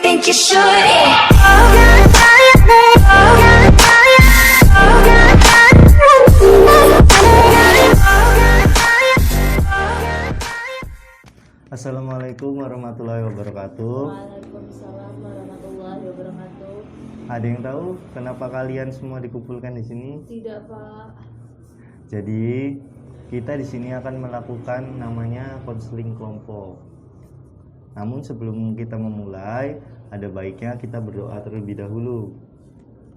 think you should. Assalamualaikum warahmatullahi wabarakatuh. Waalaikumsalam warahmatullahi wabarakatuh. Ada yang tahu kenapa kalian semua dikumpulkan di sini? Tidak, Pak. Jadi kita di sini akan melakukan namanya konseling kelompok. Namun sebelum kita memulai, ada baiknya kita berdoa terlebih dahulu.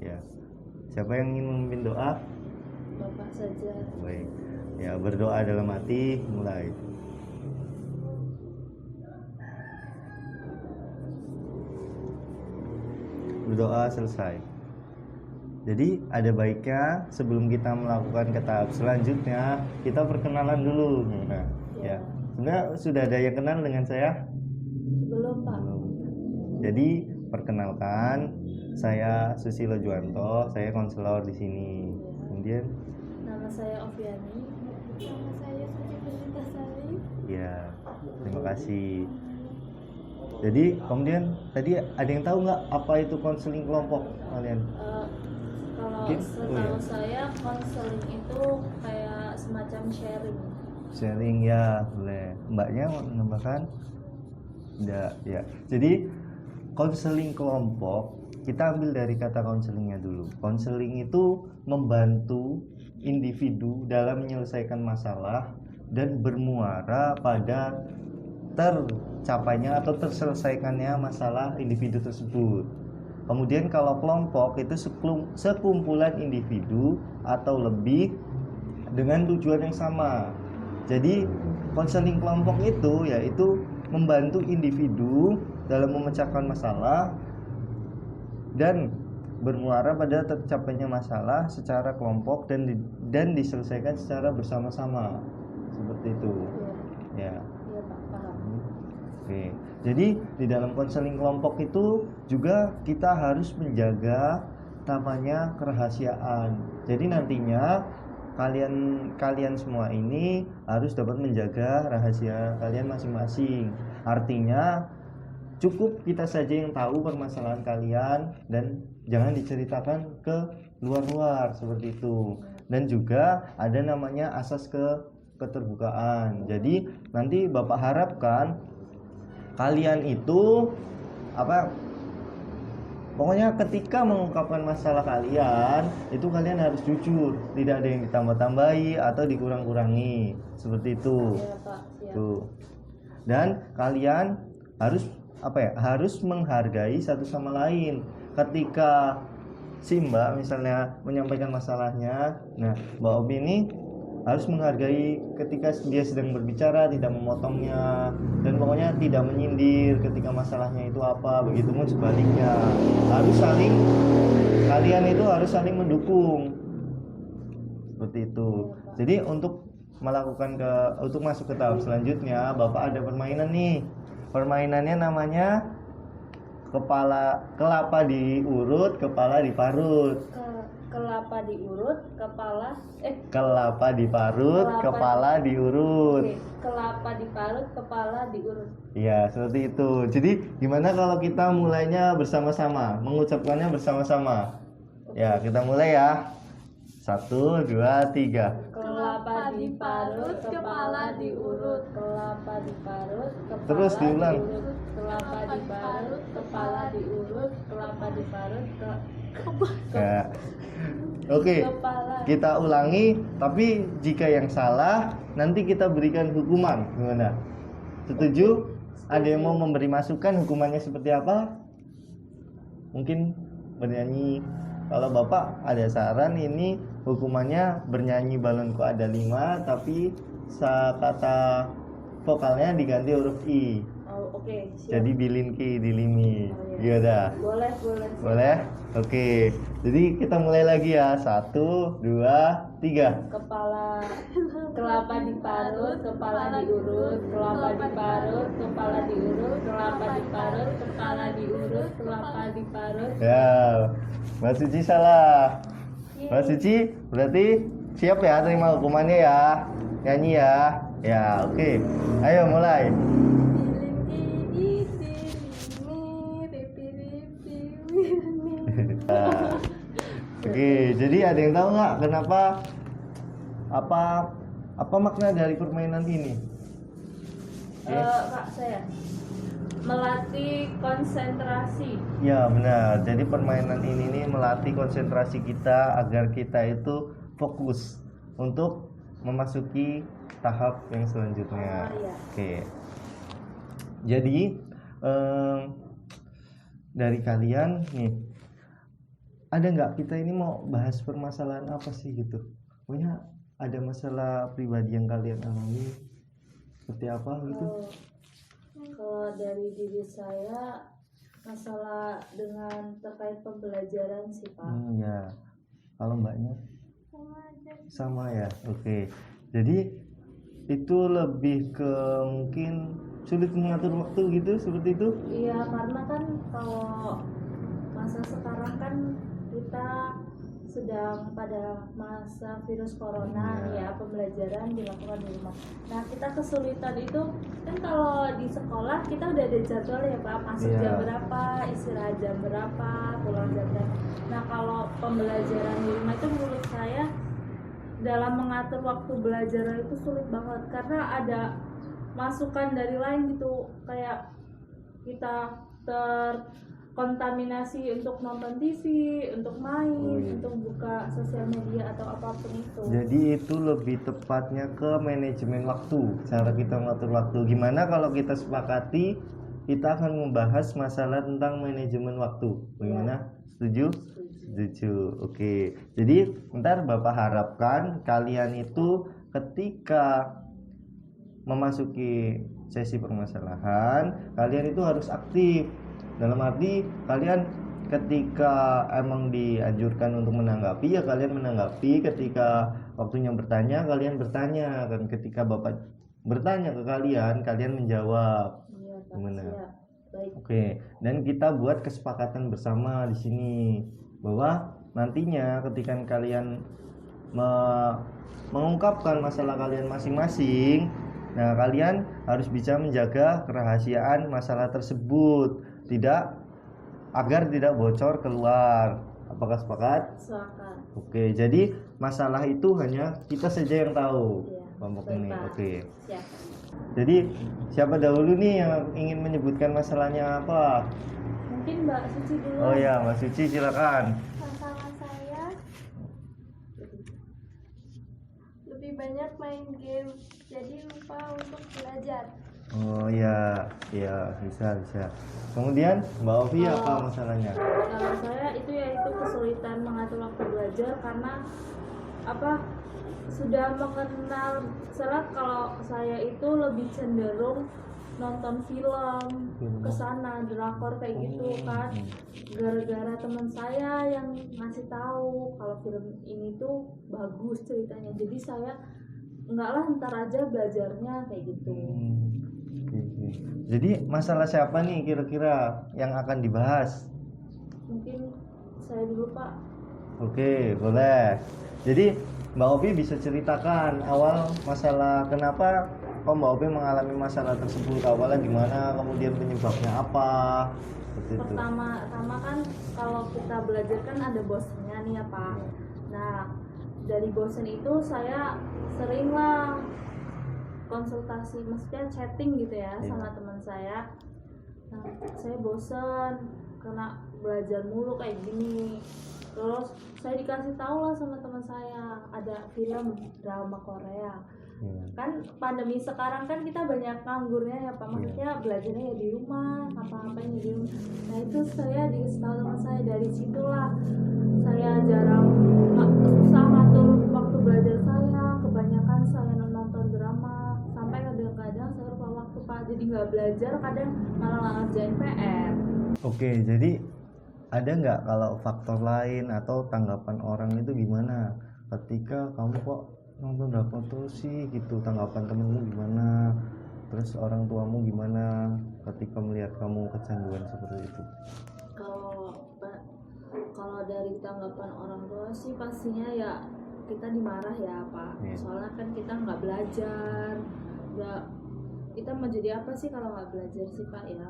Ya, siapa yang ingin memimpin doa? Bapak saja. Baik. Ya, berdoa dalam hati, mulai. Berdoa selesai. Jadi ada baiknya sebelum kita melakukan ke tahap selanjutnya, kita perkenalan dulu. Nah, ya. Sebenarnya sudah ada yang kenal dengan saya? Belum, Pak. Belum. Jadi perkenalkan, saya Susilo Juwanto, saya konselor di sini. Kemudian Nama saya Oviani. Nama saya Suci Permintasari. ya, terima kasih. Jadi kemudian tadi ada yang tahu nggak apa itu konseling kelompok kalian? Kalau Mungkin? setahu saya konseling itu kayak semacam sharing. Sharing ya, boleh. Mbaknya mau menambahkan? Tidak, ya. Jadi konseling kelompok kita ambil dari kata konselingnya dulu. Konseling itu membantu individu dalam menyelesaikan masalah dan bermuara pada tercapainya atau terselesaikannya masalah individu tersebut. Kemudian kalau kelompok itu sekumpulan individu atau lebih dengan tujuan yang sama. Jadi konseling kelompok itu yaitu membantu individu dalam memecahkan masalah dan bermuara pada tercapainya masalah secara kelompok dan diselesaikan secara bersama-sama. Seperti itu. Ya. Iya, Pak. Paham. Oke. Jadi di dalam konseling kelompok itu juga kita harus menjaga namanya kerahasiaan. Jadi nantinya kalian semua ini harus dapat menjaga rahasia kalian masing-masing. Artinya cukup kita saja yang tahu permasalahan kalian dan jangan diceritakan ke luar-luar seperti itu. Dan juga ada namanya asas keterbukaan. Jadi nanti Bapak harapkan kalian itu pokoknya ketika mengungkapkan masalah kalian itu kalian harus jujur, tidak ada yang ditambah-tambahi atau dikurang-kurangi seperti itu. Iya, Pak. Siap. Tuh. Dan kalian harus menghargai satu sama lain. Ketika si Mbak misalnya menyampaikan masalahnya, nah Mbak Obi ini harus menghargai ketika dia sedang berbicara, tidak memotongnya, dan pokoknya tidak menyindir ketika masalahnya itu apa. Begitupun sebaliknya, kalian itu harus saling mendukung seperti itu. Jadi untuk masuk ke tahap selanjutnya, Bapak ada permainan nih. Permainannya namanya kelapa diurut, kepala diparut. Kelapa diurut, Kelapa diparut, kepala diurut. Oke. Kelapa diparut, kepala diurut. Iya, seperti itu. Jadi gimana kalau kita mulainya bersama-sama, mengucapkannya bersama-sama? Ya, kita mulai ya. 1, 2, 3. Kelapa diparut, kepala diurut. Kelapa diparut, kepala Terus diulang. diurut. Kelapa diparut, kepala diurut. Kelapa diparut, Ya. Oke. kepala. Kita ulangi, tapi jika yang salah nanti kita berikan hukuman. Gimana? Setuju? Ada yang mau memberi masukan hukumannya seperti apa? Mungkin bernyanyi. Kalau Bapak ada saran, ini hukumannya bernyanyi balonku ada 5, tapi kata vokalnya diganti huruf I. Oh, oke, siap. Jadi bilinki dilimi. Oh, Iya dah. Boleh. Boleh? Oke. Jadi kita mulai lagi ya. 1, 2, 3. Kelapa diparut, kepala diurut. Kelapa diparut, kepala diurut. Kelapa diparut, kepala diurut. Kelapa diparut. Ya, Mbak Suci salah. Mbak Suci berarti siap ya terima hukumannya ya. Nyanyi ya. Ya, oke. Ayo mulai. Jadi ada yang tahu nggak kenapa apa makna dari permainan ini? Kak, saya melatih konsentrasi. Ya benar. Jadi permainan ini nih melatih konsentrasi kita agar kita itu fokus untuk memasuki tahap yang selanjutnya. Iya. Oke. Jadi dari kalian nih, ada nggak kita ini mau bahas permasalahan apa sih gitu? Pokoknya ada masalah pribadi yang kalian alami seperti apa gitu? Kalau dari diri saya masalah dengan terkait pembelajaran sih Pak. Ya. Kalau mbaknya? Sama ya. Oke. Jadi itu lebih ke mungkin sulit mengatur waktu gitu seperti itu? Iya, karena kan kalau masa sekarang kan kita sedang pada masa virus corona ya, pembelajaran dilakukan di rumah. Nah, kita kesulitan itu kan kalau di sekolah kita udah ada jadwal ya Pak, masuk jam berapa, istirahat jam berapa, pulang jam berapa. Nah, kalau pembelajaran di rumah itu menurut saya dalam mengatur waktu belajar itu sulit banget karena ada masukan dari lain gitu, kayak kita terkontaminasi untuk nonton TV, untuk main, untuk buka sosial media atau apapun itu. Jadi itu lebih tepatnya ke manajemen waktu, cara kita mengatur waktu. Gimana kalau kita sepakati kita akan membahas masalah tentang manajemen waktu? Bagaimana? Setuju? Setuju. Oke. Jadi ntar Bapak harapkan kalian itu ketika memasuki sesi permasalahan, kalian itu harus aktif. Dalam arti kalian ketika emang dianjurkan untuk menanggapi ya kalian menanggapi, ketika waktunya bertanya kalian bertanya, dan ketika Bapak bertanya ke kalian menjawab. Iya, Pak. Gimana? Siap. Baik. Oke, dan kita buat kesepakatan bersama di sini bahwa nantinya ketika kalian mengungkapkan masalah kalian masing-masing, nah kalian harus bisa menjaga kerahasiaan masalah tersebut, agar tidak bocor keluar. Apakah sepakat? Sepakat. Oke, jadi masalah itu hanya kita saja yang tahu. Iya, Kelompok baik, ini. Pak. Oke. Siap. Jadi siapa dahulu nih yang ingin menyebutkan masalahnya apa? Mungkin Mbak Suci dulu. Oh ya, Mbak Suci silakan. Masalah saya lebih banyak main game, jadi lupa untuk belajar. Oh ya, ya bisa. Kemudian Mbak Ovi apa masalahnya? Kalau saya itu yaitu kesulitan mengatur waktu belajar karena sudah mengenal serat. Kalau saya itu lebih cenderung nonton film kesana, drakor kayak gitu kan, gara-gara teman saya yang ngasih tahu kalau film ini tuh bagus ceritanya, jadi saya enggak lah ntar aja belajarnya kayak gitu. Jadi masalah siapa nih kira-kira yang akan dibahas? Mungkin saya dulu Pak. Oke, boleh. Jadi Mbak Ovi bisa ceritakan awal masalah kenapa kok Mbak Ovi mengalami masalah tersebut, awalnya gimana, kemudian penyebabnya apa? Pertama kan kalau kita belajar kan ada bosannya nih ya Pak. Nah dari bosan itu saya seringlah konsultasi, maksudnya chatting gitu ya sama teman saya. Nah saya bosan karena belajar mulu kayak gini. Terus saya dikasih tahu lah sama teman saya ada film drama Korea. Kan pandemi sekarang kan kita banyak nganggurnya ya Pak, maksudnya belajarnya ya di rumah, apa-apanya di rumah. Nah itu saya dikasih tahu teman saya, dari situlah saya susah ngatur waktu belajar saya, kebanyakan saya nonton drama sampai kadang-kadang saya lupa waktu Pak, jadi nggak belajar, kadang malah ngerjain PR. Oke, jadi ada nggak kalau faktor lain atau tanggapan orang itu gimana ketika kamu kok nonton drakor terus sih gitu, tanggapan temenmu gimana, terus orang tuamu gimana ketika melihat kamu kecanduan seperti itu? Kalau dari tanggapan orang tua sih pastinya ya kita dimarah ya Pak. Soalnya kan kita nggak belajar, kita mau jadi apa sih kalau nggak belajar sih Pak ya,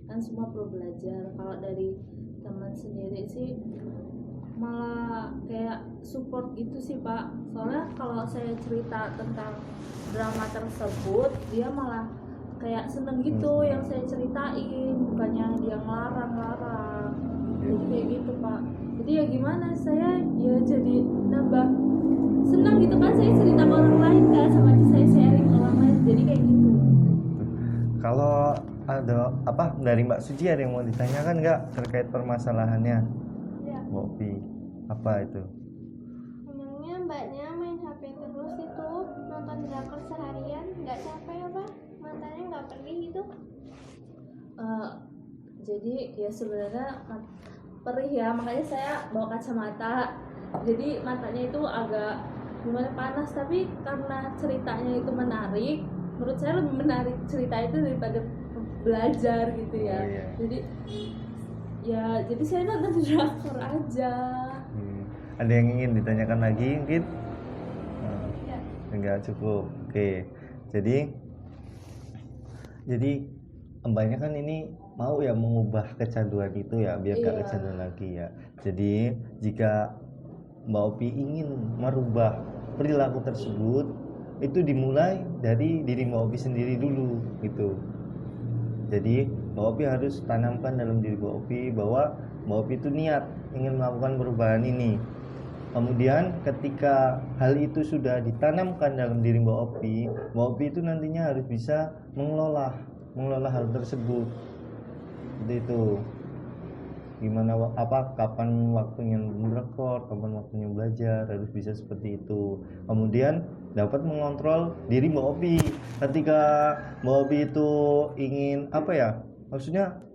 kan semua perlu belajar. Kalau dari teman sendiri sih malah kayak support gitu sih Pak. Soalnya kalau saya cerita tentang drama tersebut, dia malah kayak seneng gitu yang saya ceritain, bukannya dia ngelarang-larang. Jadi kayak gitu Pak. Jadi ya gimana, saya ya jadi nambah senang gitu kan, saya cerita ke orang lain kan, sama aja saya sharing ke orang lain, jadi kayak gitu. Kalau ada apa dari Mbak Suci, ada yang mau ditanyakan nggak terkait permasalahannya? Ya, Mbak Opi, apa itu? memangnya mbaknya main HP terus itu, nonton drakor seharian, nggak capek apa? Matanya nggak perih gitu? Jadi ya sebenarnya perih ya, makanya saya bawa kacamata. Jadi matanya itu agak gimana, panas, tapi karena ceritanya itu menarik, menurut saya lebih menarik cerita itu daripada belajar gitu ya. Oh, iya. Jadi saya nonton drakor aja. Ada yang ingin ditanyakan lagi mungkin? Ya. Enggak cukup. Oke. Jadi mbaknya kan ini mau ya mengubah kecanduan itu ya, biar gak Iya. kecanduan lagi ya. Jadi jika Mbak Opi ingin merubah perilaku tersebut, itu dimulai dari diri Mbak Opi sendiri dulu gitu. Jadi Mbak Opi harus tanamkan dalam diri Mbak Opi bahwa Mbak Opi itu niat ingin melakukan perubahan ini. Kemudian ketika hal itu sudah ditanamkan dalam diri Mbak Opi itu nantinya harus bisa mengelola hal tersebut. Seperti itu. Gimana kapan waktunya merekod, kapan waktunya belajar, harus bisa seperti itu. Kemudian dapat mengontrol diri Mbak Opi. Ketika Mbak Opi itu ingin maksudnya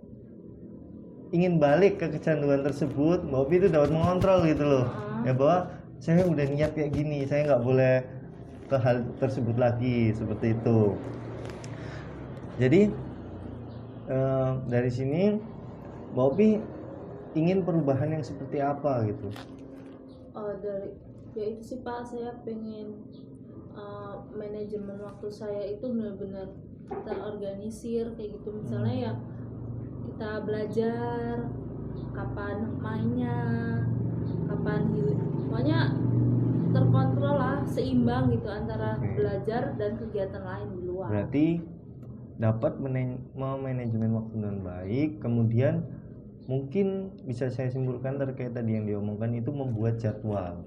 ingin balik ke kecanduan tersebut, Mbak Opi itu dapat mengontrol gitu loh. Ya bahwa saya udah niat kayak gini, saya nggak boleh ke hal tersebut lagi, seperti itu. Jadi dari sini Mbak Opi ingin perubahan yang seperti apa gitu? Ya itu sih Pak, saya pengen manajemen waktu saya itu benar-benar terorganisir kayak gitu. Misalnya ya kita belajar, kapan mainnya, kapan pokoknya terkontrol lah, seimbang gitu antara belajar dan kegiatan lain di luar. Berarti dapat memanajemen waktu dengan baik, kemudian mungkin bisa saya simpulkan terkait tadi yang diomongkan itu membuat jadwal.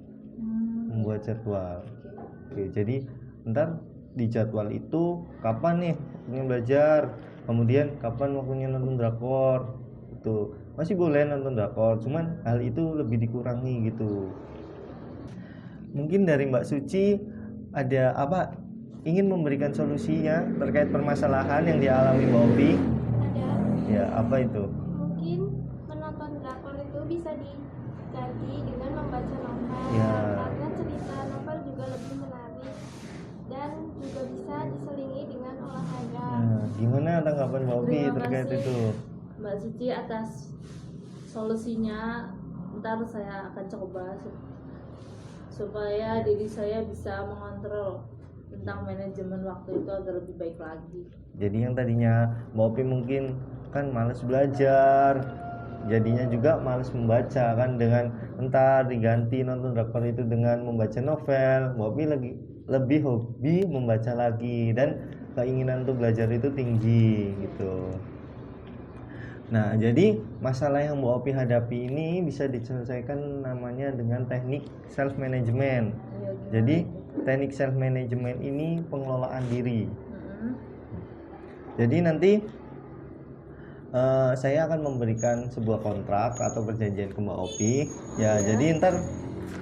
Oke, jadi ntar di jadwal itu kapan nih waktunya belajar, kemudian kapan waktunya nonton drakor. Itu masih boleh nonton drakor, cuman hal itu lebih dikurangi gitu. Mungkin dari Mbak Suci ada apa, ingin memberikan solusinya terkait permasalahan yang dialami Mbak Opi? Ada. Ya, apa itu? Mungkin menonton drakor itu bisa diganti dengan membaca novel, Ya. karena cerita novel juga lebih menarik dan juga bisa diselingi dengan olahraga. Nah, gimana tanggapan Mbak Opi Terima terkait kasih, itu? Mbak Suci, atas solusinya. Ntar saya akan coba supaya diri saya bisa mengontrol tentang manajemen waktu itu agar lebih baik lagi. Jadi yang tadinya Mbak Opi mungkin kan malas belajar, jadinya juga malas membaca kan, dengan entar diganti nonton drakor itu dengan membaca novel, Mbak Opi lebih hobi membaca lagi dan keinginan untuk belajar itu tinggi gitu. Nah, jadi masalah yang Mbak Opi hadapi ini bisa diselesaikan namanya dengan teknik self management. Jadi teknik self management ini pengelolaan diri. Jadi nanti saya akan memberikan sebuah kontrak atau perjanjian ke Mbak Opi. Ya, jadi ntar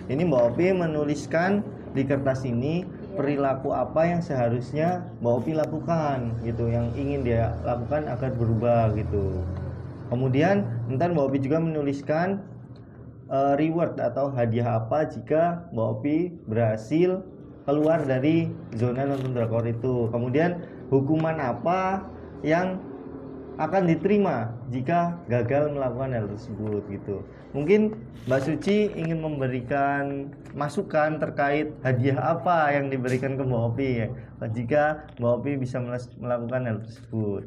ini Mbak Opi menuliskan di kertas ini perilaku apa yang seharusnya Mbak Opi lakukan gitu, yang ingin dia lakukan agar berubah gitu. Kemudian ntar Mbak Opi juga menuliskan reward atau hadiah apa jika Mbak Opi berhasil keluar dari zona nonton drakor itu. Kemudian hukuman apa yang akan diterima jika gagal melakukan hal tersebut gitu. Mungkin Mbak Suci ingin memberikan masukan terkait hadiah apa yang diberikan ke Mbak Opi ya, jika Mbak Opi bisa melakukan hal tersebut.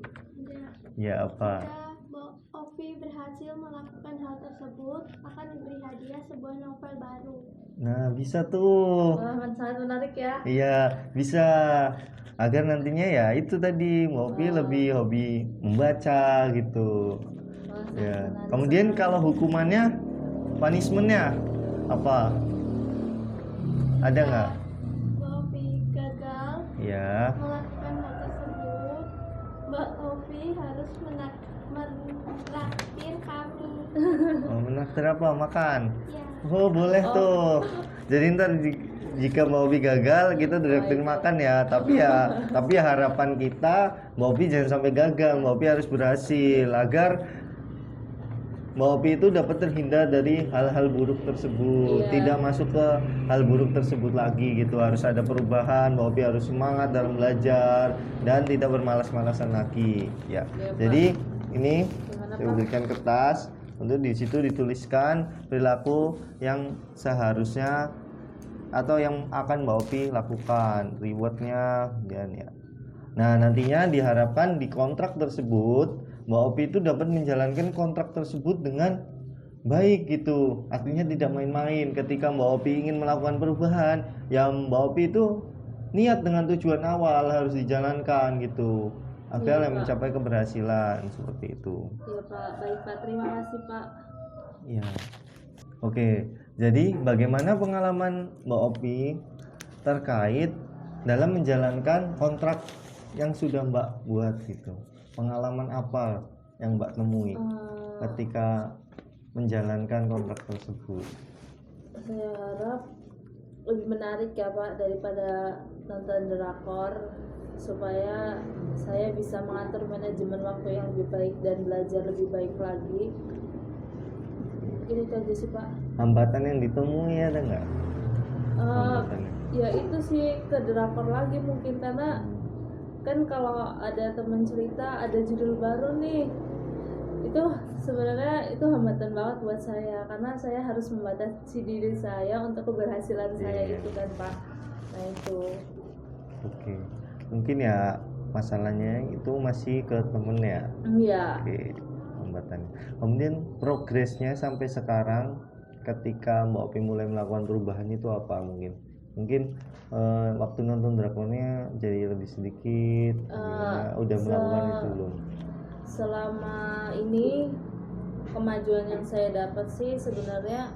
Ya apa? Jika Mbak Opi berhasil berhasil melakukan hal tersebut akan diberi hadiah sebuah novel baru. Nah, bisa tuh. Wah, sangat menarik ya. Iya, bisa. Agar nantinya ya itu tadi Mbak Opi lebih hobi membaca gitu. Wah, sangat Ya. menarik Kemudian sekali. kalau hukumannya, punishmentnya apa? Ada nggak? Mbak Ovi gagal Ya. melakukan hal tersebut, Mbak Ovi harus menraktir kami. Oh, menaktir apa? Makan. Ya, Oh, boleh tuh. Jadi ntar jika Mbak Opi gagal, kita direktur makan ya. Tapi ya harapan kita Mbak Opi jangan sampai gagal. Mbak Opi harus berhasil agar Mbak Opi itu dapat terhindar dari hal-hal buruk tersebut, Iya. tidak masuk ke hal buruk tersebut lagi gitu. Harus ada perubahan. Mbak Opi harus semangat dalam belajar dan tidak bermalas-malasan lagi. Ya. Iya, Pak. Jadi ini Gimana, saya Pak? berikan kertas untuk di situ dituliskan perilaku yang seharusnya atau yang akan Mbak Opi lakukan, rewardnya dan ya. Nah, nantinya diharapkan di kontrak tersebut Mbak Opi itu dapat menjalankan kontrak tersebut dengan baik gitu. Artinya tidak main-main ketika Mbak Opi ingin melakukan perubahan, yang Mbak Opi itu niat dengan tujuan awal harus dijalankan gitu. Agar Iya, Pak. mencapai keberhasilan seperti itu. Iya Pak, baik Pak, terima kasih Pak. Ya. Oke, jadi bagaimana pengalaman Mbak Opi terkait dalam menjalankan kontrak yang sudah Mbak buat gitu? Pengalaman apa yang Mbak temui ketika menjalankan kontrak tersebut? Saya harap lebih menarik ya Pak daripada nonton drakor, supaya saya bisa mengatur manajemen waktu yang lebih baik dan belajar lebih baik lagi. Ini aja sih Pak. Hambatan yang ditemui ada nggak? Hambatannya? Ya itu sih ke drakor lagi mungkin, karena kan kalau ada teman cerita ada judul baru nih, itu sebenarnya itu hambatan banget buat saya, karena saya harus membatasi diri saya untuk keberhasilan saya Iya. itu kan Pak. Nah itu. Oke, mungkin ya masalahnya itu masih ke temen ya. Iya. Oke, hambatannya. Kemudian progresnya sampai sekarang ketika Mbak Opi mulai melakukan perubahan itu apa mungkin? Mungkin waktu nonton drakornya jadi lebih sedikit. Gimana? Udah melakukan itu belum? Selama ini kemajuan yang saya dapat sih sebenarnya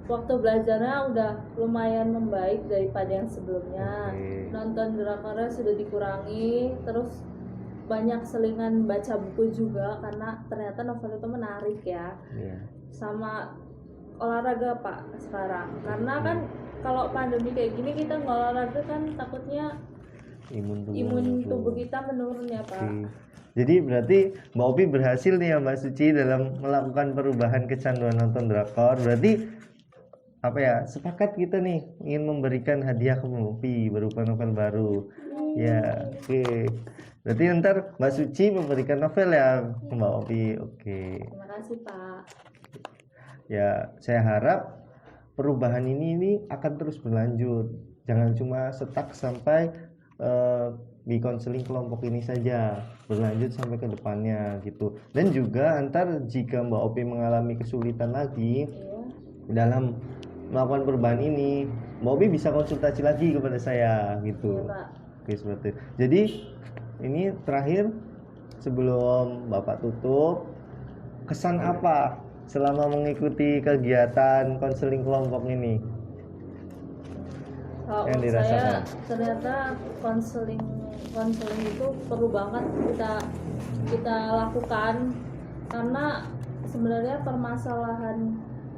waktu belajarnya udah lumayan membaik daripada yang sebelumnya. Oke. Nonton drakornya sudah dikurangi, terus banyak selingan baca buku juga karena ternyata novel itu menarik ya. Iya. Sama olahraga Pak sekarang, karena kan kalau pandemi kayak gini kita nggak olahraga kan takutnya Imun tubuh. imun menurun. tubuh kita menurun ya Pak. Oke. Jadi berarti Mbak Opi berhasil nih ya Mbak Suci dalam melakukan perubahan kecanduan nonton drakor. Berarti apa ya, sepakat kita nih ingin memberikan hadiah ke Mbak Opi berupa novel baru. Ya, oke. Berarti ntar Mbak Suci memberikan novel ya ke Mbak Opi. Oke. Terima kasih Pak. Ya, saya harap perubahan ini akan terus berlanjut. Jangan cuma stuck sampai di konseling kelompok ini saja, berlanjut sampai ke depannya gitu. Dan juga antar jika Mbak Opi mengalami kesulitan lagi Iya. dalam melakukan perubahan ini, Mbak Opi bisa konsultasi lagi kepada saya gitu. Iya Pak. Oke, seperti itu. Jadi ini terakhir sebelum Bapak tutup, kesan apa selama mengikuti kegiatan konseling kelompok ini? Kalau Yang menurut dirasakan. saya ternyata konseling itu perlu banget kita lakukan, karena sebenarnya permasalahan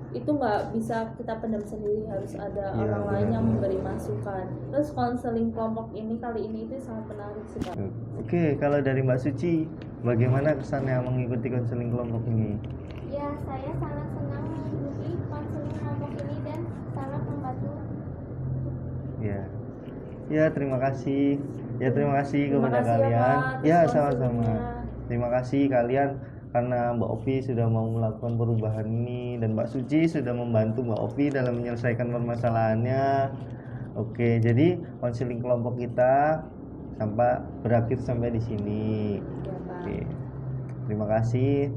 itu nggak bisa kita pendam sendiri, harus ada Iya, orang lain benar. yang memberi masukan. Terus konseling kelompok ini kali ini itu sangat menarik sih Pak. Oke, kalau dari Mbak Suci, bagaimana kesannya mengikuti konseling kelompok ini? ya saya sangat senang mengikuti konseling kelompok ini dan sangat membantu. Ya, ya terima kasih. Ya terima kasih Terima kepada kasih ya, kalian. Pak, atas Ya konselingnya. sama-sama. Terima kasih kalian karena Mbak Opi sudah mau melakukan perubahan ini dan Mbak Suci sudah membantu Mbak Opi dalam menyelesaikan permasalahannya. Oke, jadi konseling kelompok kita berakhir sampai di sini. Ya Pak. Oke. Terima kasih.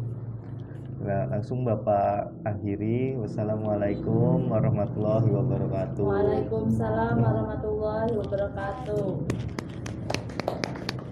Nah, langsung Bapak akhiri. Wassalamualaikum warahmatullahi wabarakatuh. Waalaikumsalam warahmatullahi wabarakatuh.